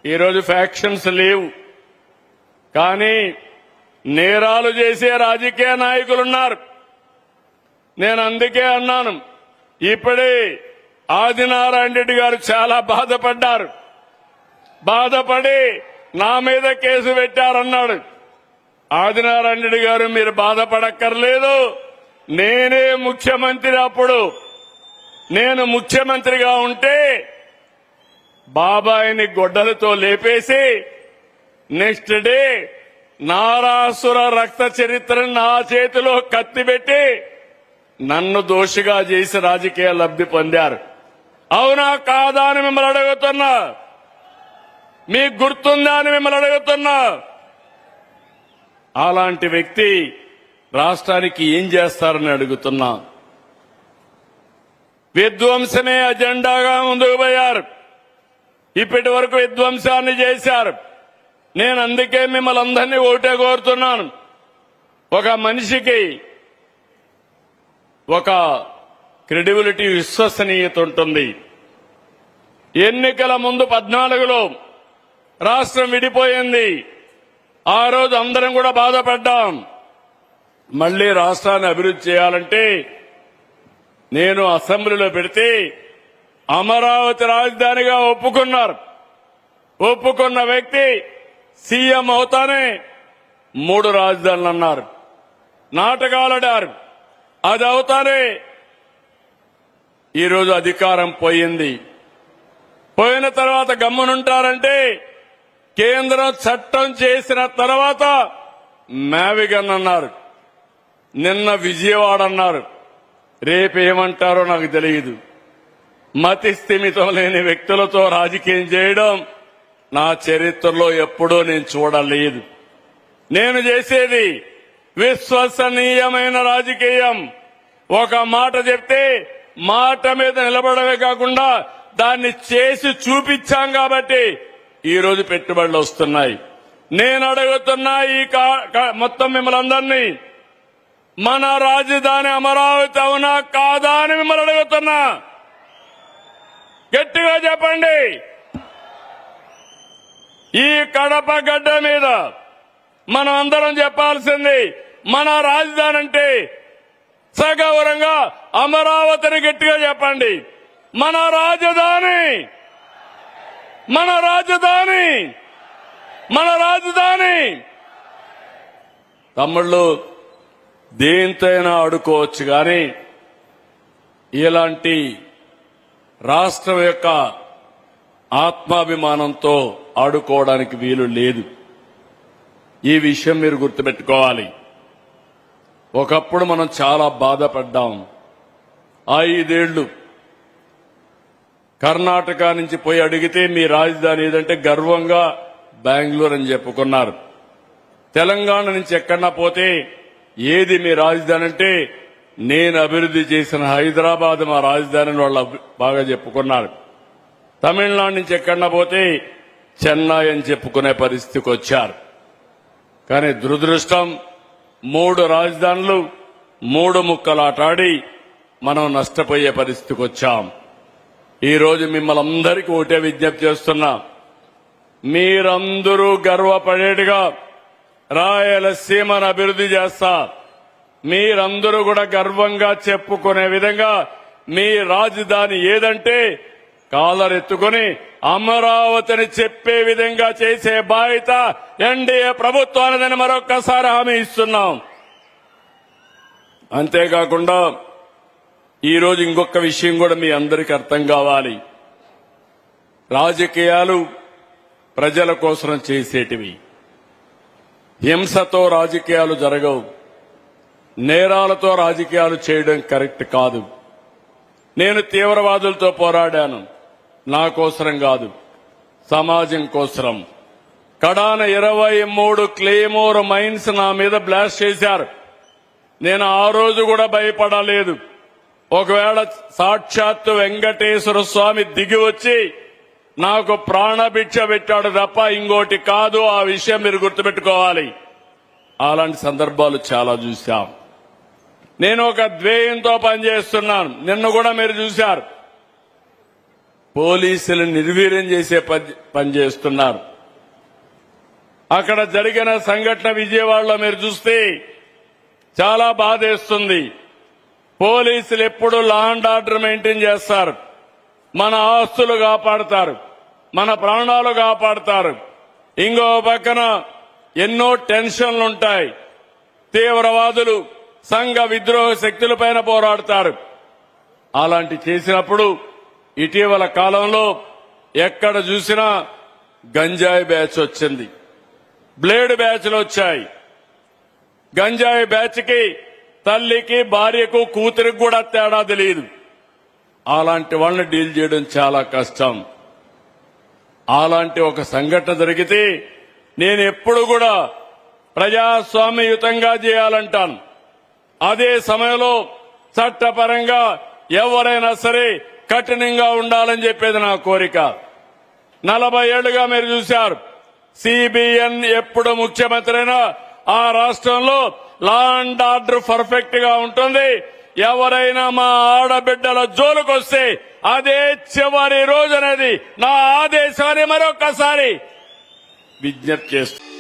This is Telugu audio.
ఈరోజు ఫ్యాక్షన్స్ లేవు, కానీ నేరాలు చేసే రాజకీయ నాయకులున్నారు. నేను అందుకే అన్నాను, ఇప్పుడే ఆదినారాయణ రెడ్డి గారు చాలా బాధపడ్డారు. బాధపడి నా మీద కేసు పెట్టారన్నాడు. ఆదినారాయణ రెడ్డి గారు మీరు బాధపడక్కర్లేదు, నేనే ముఖ్యమంత్రి. అప్పుడు నేను ముఖ్యమంత్రిగా ఉంటే బాబాయిని గొడ్డలతో లేపేసి నెక్స్ట్ డే నారాసుర రక్త చరిత్రను నా చేతిలో కత్తిపెట్టి నన్ను దోషిగా చేసి రాజకీయ లబ్ధి పొందారు. అవునా కాదా అని మిమ్మల్ని అడుగుతున్నా. మీకు గుర్తుందా అని మిమ్మల్ని అడుగుతున్నా. అలాంటి వ్యక్తి రాష్ట్రానికి ఏం చేస్తారని అడుగుతున్నా. విధ్వంసమే అజెండాగా ముందుకు పోయారు. ఇప్పటి వరకు విధ్వంసాన్ని చేశారు. నేను అందుకే మిమ్మల్ని అందరినీ ఒకటే కోరుతున్నాను. ఒక మనిషికి ఒక క్రెడిబిలిటీ, విశ్వసనీయత ఉంటుంది. ఎన్నికల ముందు 14లో రాష్ట్రం విడిపోయింది. ఆ రోజు అందరం కూడా బాధపడ్డాం. మళ్లీ రాష్ట్రాన్ని అభివృద్ధి చేయాలంటే నేను అసెంబ్లీలో పెడితే అమరావతి రాజధానిగా ఒప్పుకున్నారు. ఒప్పుకున్న వ్యక్తి సీఎం అవుతానే 3 రాజధానులు అన్నారు. నాటకాలాడారు. అది అవుతానే ఈరోజు అధికారం పోయింది. పోయిన తర్వాత గమ్మునుంటారంటే కేంద్రం చట్టం చేసిన తర్వాత మ్యావిగన్ అన్నారు, నిన్న విజయవాడ అన్నారు. రేపేమంటారో నాకు తెలియదు. మతి స్థిమితం లేని వ్యక్తులతో రాజకీయం చేయడం నా చరిత్రలో ఎప్పుడూ నేను చూడలేదు. నేను చేసేది విశ్వసనీయమైన రాజకీయం. ఒక మాట చెప్తే మాట మీద నిలబడమే కాకుండా దాన్ని చేసి చూపించాం కాబట్టి ఈ రోజు పెట్టుబడులు వస్తున్నాయి. నేను అడుగుతున్నా ఈ మొత్తం మిమ్మల్ని అందరినీ, మన రాజధాని అమరావతి అవునా కాదా అని మిమ్మల్ని అడుగుతున్నా. గట్టిగా చెప్పండి. ఈ కడప గడ్డ మీద మనం అందరం చెప్పాల్సింది మన రాజధాని అంటే సగౌరవంగా అమరావతిని గట్టిగా చెప్పండి. మన రాజధాని, మన రాజధాని, మన రాజధాని. తమ్ముళ్ళు, దేంతైనా ఆడుకోవచ్చు, కానీ ఇలాంటి రాష్ట్రం యొక్క ఆత్మాభిమానంతో ఆడుకోవడానికి వీలు లేదు. ఈ విషయం మీరు గుర్తుపెట్టుకోవాలి. ఒకప్పుడు మనం చాలా బాధపడ్డాం. 5 ఏళ్లు కర్ణాటక నుంచి పోయి అడిగితే మీ రాజధాని ఏదంటే గర్వంగా బెంగళూరు అని చెప్పుకున్నారు. తెలంగాణ నుంచి ఎక్కడన్నా పోతే ఏది మీ రాజధాని అంటే నేను అభివృద్ధి చేసిన హైదరాబాద్ మా రాజధాని వాళ్ళు బాగా చెప్పుకున్నారు. తమిళనాడు నుంచి ఎక్కడన్నా పోతే చెన్నై అని చెప్పుకునే పరిస్థితికి వచ్చారు. కానీ దురదృష్టం 3 రాజధానులు 3 ముక్కలాటాడి మనం నష్టపోయే పరిస్థితికి వచ్చాం. ఈ రోజు మిమ్మల్ని అందరికీ ఒకటే విజ్ఞప్తి చేస్తున్నా. మీరందరూ గర్వపడేట్టుగా రాయలసీమను అభివృద్ధి చేస్తా. మీరందరూ కూడా గర్వంగా చెప్పుకునే విధంగా మీ రాజధాని ఏదంటే కాలరెత్తుకుని అమరావతిని చెప్పే విధంగా చేసే బాధ్యత ఎన్డీఏ ప్రభుత్వానిదని మరొక్కసారి హామీ ఇస్తున్నాం. అంతేకాకుండా ఈరోజు ఇంకొక విషయం కూడా మీ అందరికీ అర్థం కావాలి. రాజకీయాలు ప్రజల కోసం చేసేటివి. హింసతో రాజకీయాలు జరగవు. నేరాలతో రాజకీయాలు చేయడం కరెక్ట్ కాదు. నేను తీవ్రవాదులతో పోరాడాను, నా కోసరం కాదు, సమాజం కోసరం. కడాన 23 క్లేమోర్ మైన్స్ నా మీద బ్లాస్ట్ చేశారు. నేను ఆ రోజు కూడా భయపడలేదు. ఒకవేళ సాక్షాత్తు వెంకటేశ్వర స్వామి దిగి వచ్చి నాకు ప్రాణభిక్ష పెట్టాడు తప్ప ఇంకోటి కాదు. ఆ విషయం మీరు గుర్తుపెట్టుకోవాలి. అలాంటి సందర్భాలు చాలా చూశాం. నేను ఒక ధ్యేయంతో పనిచేస్తున్నాను. నిన్న కూడా మీరు చూశారు. పోలీసులు నిర్వీర్యం చేసే పని చేస్తున్నారు. అక్కడ జరిగిన సంఘటన విజయవాడలో మీరు చూస్తే చాలా బాధేస్తుంది. పోలీసులు ఎప్పుడు లా అండ్ ఆర్డర్ మెయింటైన్ చేస్తారు, మన ఆస్తులు కాపాడతారు, మన ప్రాణాలు కాపాడతారు. ఇంకో పక్కన ఎన్నో టెన్షన్లుంటాయి. తీవ్రవాదులు సంఘ విద్రోహ శక్తులపైన పోరాడతారు. అలాంటి చేసినప్పుడు ఇటీవల కాలంలో ఎక్కడ చూసినా గంజాయి బ్యాచ్ వచ్చింది, బ్లేడ్ బ్యాచ్లు వచ్చాయి. గంజాయి బ్యాచ్కి తల్లికి భార్యకు కూతురికి కూడా తేడా తెలియదు. అలాంటి వాళ్ళని డీల్ చేయడం చాలా కష్టం. అలాంటి ఒక సంఘటన జరిగితే నేను ఎప్పుడు కూడా ప్రజాస్వామ్యయుతంగా చేయాలంటాను. అదే సమయంలో చట్టపరంగా ఎవరైనా సరే కఠినంగా ఉండాలని చెప్పేది నా కోరిక. 40 ఏళ్లుగా మీరు చూశారు, సిబిఎన్ ఎప్పుడు ముఖ్యమంత్రి అయినా ఆ రాష్ట్రంలో లా అండ్ ఆర్డర్ పర్ఫెక్ట్ గా ఉంటుంది. ఎవరైనా మా ఆడబిడ్డల జోలుకొస్తే అదే చివరి రోజు అనేది నా ఆదేశాన్ని మరొకసారి విజ్ఞప్తి చేస్తున్నాను.